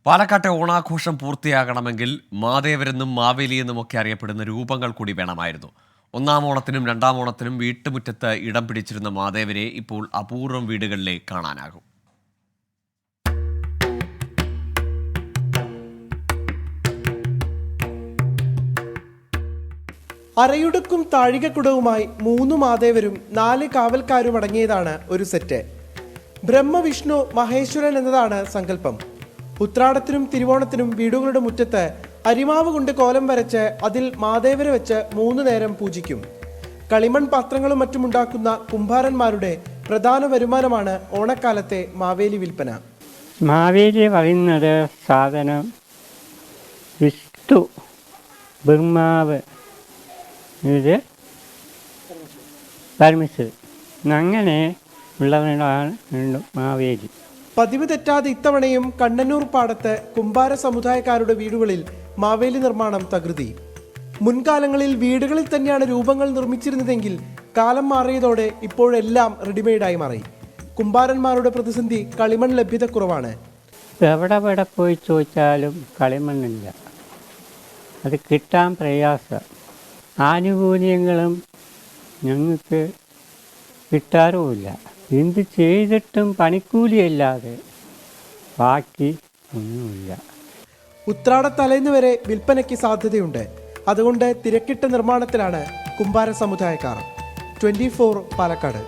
പാലക്കാട്ടെ ഓണാഘോഷം പൂർത്തിയാകണമെങ്കിൽ മാതേവരെന്നും മാവേലിയെന്നുമൊക്കെ അറിയപ്പെടുന്ന രൂപങ്ങൾ കൂടി വേണമായിരുന്നു. ഒന്നാം ഓണത്തിനും രണ്ടാം ഓണത്തിനും വീട്ടുമുറ്റത്ത് ഇടം പിടിച്ചിരുന്ന മാതേവരെ ഇപ്പോൾ അപൂർവം വീടുകളിലേ കാണാനാകും. അരയുടുക്കും താഴികക്കുടവുമായി 3 മാതേവരും 4 കാവൽക്കാരും അടങ്ങിയതാണ് ഒരു സെറ്റ്. ബ്രഹ്മവിഷ്ണു മഹേശ്വരൻ എന്നതാണ് സങ്കല്പം. ഉത്രാടത്തിനും തിരുവോണത്തിനും വീടുകളുടെ മുറ്റത്ത് അരിമാവ് കൊണ്ട് കോലം വരച്ച് അതിൽ മാതേവരെ വെച്ച് 3 നേരം പൂജിക്കും. കളിമൺ പാത്രങ്ങളും മറ്റും ഉണ്ടാക്കുന്ന കുംഭാരന്മാരുടെ പ്രധാന വരുമാനമാണ് ഓണക്കാലത്തെ മാവേലി വിൽപ്പന. മാവേലി പറയുന്നത് സാധനം വിഷ്ണു ബ്രഹ്മാവ് ഇത് പരമേശ്വരൻ അങ്ങനെ ഉള്ളവരാണ് മാവേലി. പതിവ് തെറ്റാതെ ഇത്തവണയും കണ്ണന്നൂർ പാടത്ത് കുംഭാര സമുദായക്കാരുടെ വീടുകളിൽ മാവേലി നിർമ്മാണം തകൃതി. മുൻകാലങ്ങളിൽ വീടുകളിൽ തന്നെയാണ് രൂപങ്ങൾ നിർമ്മിച്ചിരുന്നതെങ്കിൽ കാലം മാറിയതോടെ ഇപ്പോഴെല്ലാം റെഡിമെയ്ഡായി മാറി. കുംഭാരന്മാരുടെ പ്രതിസന്ധി കളിമൺ ലഭ്യതക്കുറവാണ്. എവിടെ പോയി ചോദിച്ചാലും കളിമണ്ണില്ല, അത് കിട്ടാൻ പ്രയാസം. ആനുകൂല്യങ്ങളും ഞങ്ങൾക്ക് കിട്ടാറുമില്ല. എന്ത് ചെയ്തിട്ടും പണിക്കൂലിയല്ലാതെ ബാക്കി ഒന്നുമില്ല. ഉത്രാടത്തലേന്ന് വരെ വിൽപ്പനയ്ക്ക് സാധ്യതയുണ്ട്. അതുകൊണ്ട് തിരക്കിട്ട നിർമ്മാണത്തിലാണ് കുംഭാര സമുദായക്കാർ. 24 പാലക്കാട്.